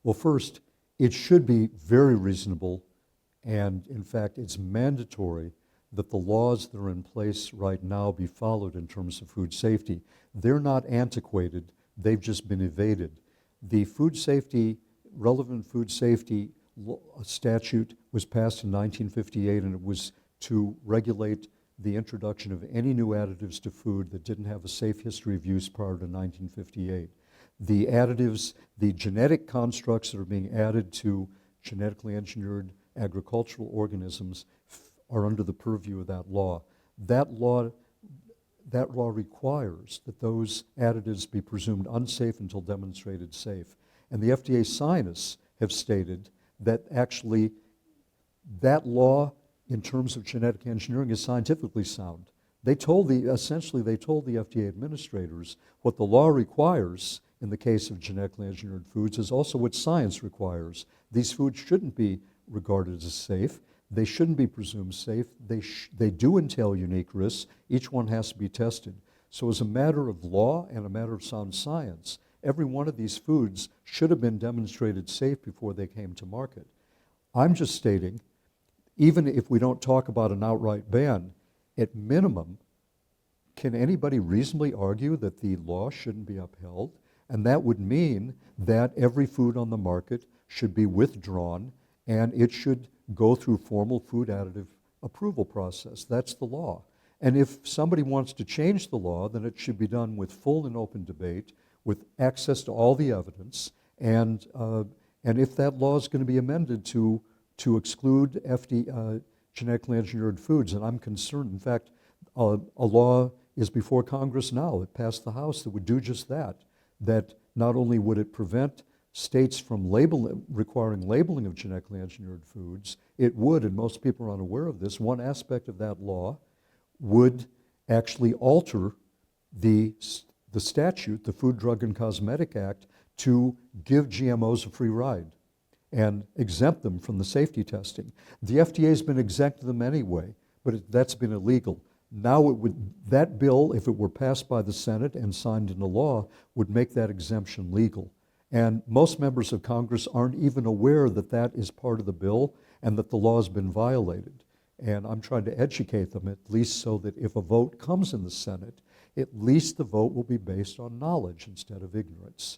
Well, first, it should be very reasonable, and in fact, it's mandatory that the laws that are in place right now be followed in terms of food safety. They're not antiquated, they've just been evaded. The relevant food safety statute was passed in 1958, and it was to regulate the introduction of any new additives to food that didn't have a safe history of use prior to 1958. The additives, the genetic constructs that are being added to genetically engineered agricultural organisms are under the purview of that law. That law requires that those additives be presumed unsafe until demonstrated safe. And the FDA scientists have stated that actually that law in terms of genetic engineering is scientifically sound. Essentially they told the FDA administrators what the law requires in the case of genetically engineered foods is also what science requires. These foods shouldn't be regarded as safe. They shouldn't be presumed safe. They do entail unique risks. Each one has to be tested. So as a matter of law and a matter of sound science, every one of these foods should have been demonstrated safe before they came to market. I'm just stating, even if we don't talk about an outright ban, at minimum, can anybody reasonably argue that the law shouldn't be upheld? And that would mean that every food on the market should be withdrawn and it should go through formal food additive approval process. That's the law. And if somebody wants to change the law, then it should be done with full and open debate, with access to all the evidence, and if that law is going to be amended to exclude genetically engineered foods, and I'm concerned, in fact, a law is before Congress now. It passed the House that would do just that not only would it prevent states from requiring labeling of genetically engineered foods, it would, and most people are unaware of this, one aspect of that law would actually alter the statute, the Food, Drug, and Cosmetic Act, to give GMOs a free ride and exempt them from the safety testing. The FDA has been exempt them anyway, but that's been illegal. Now that bill, if it were passed by the Senate and signed into law, would make that exemption legal. And most members of Congress aren't even aware that that is part of the bill and that the law has been violated. And I'm trying to educate them, at least so that if a vote comes in the Senate, at least the vote will be based on knowledge instead of ignorance.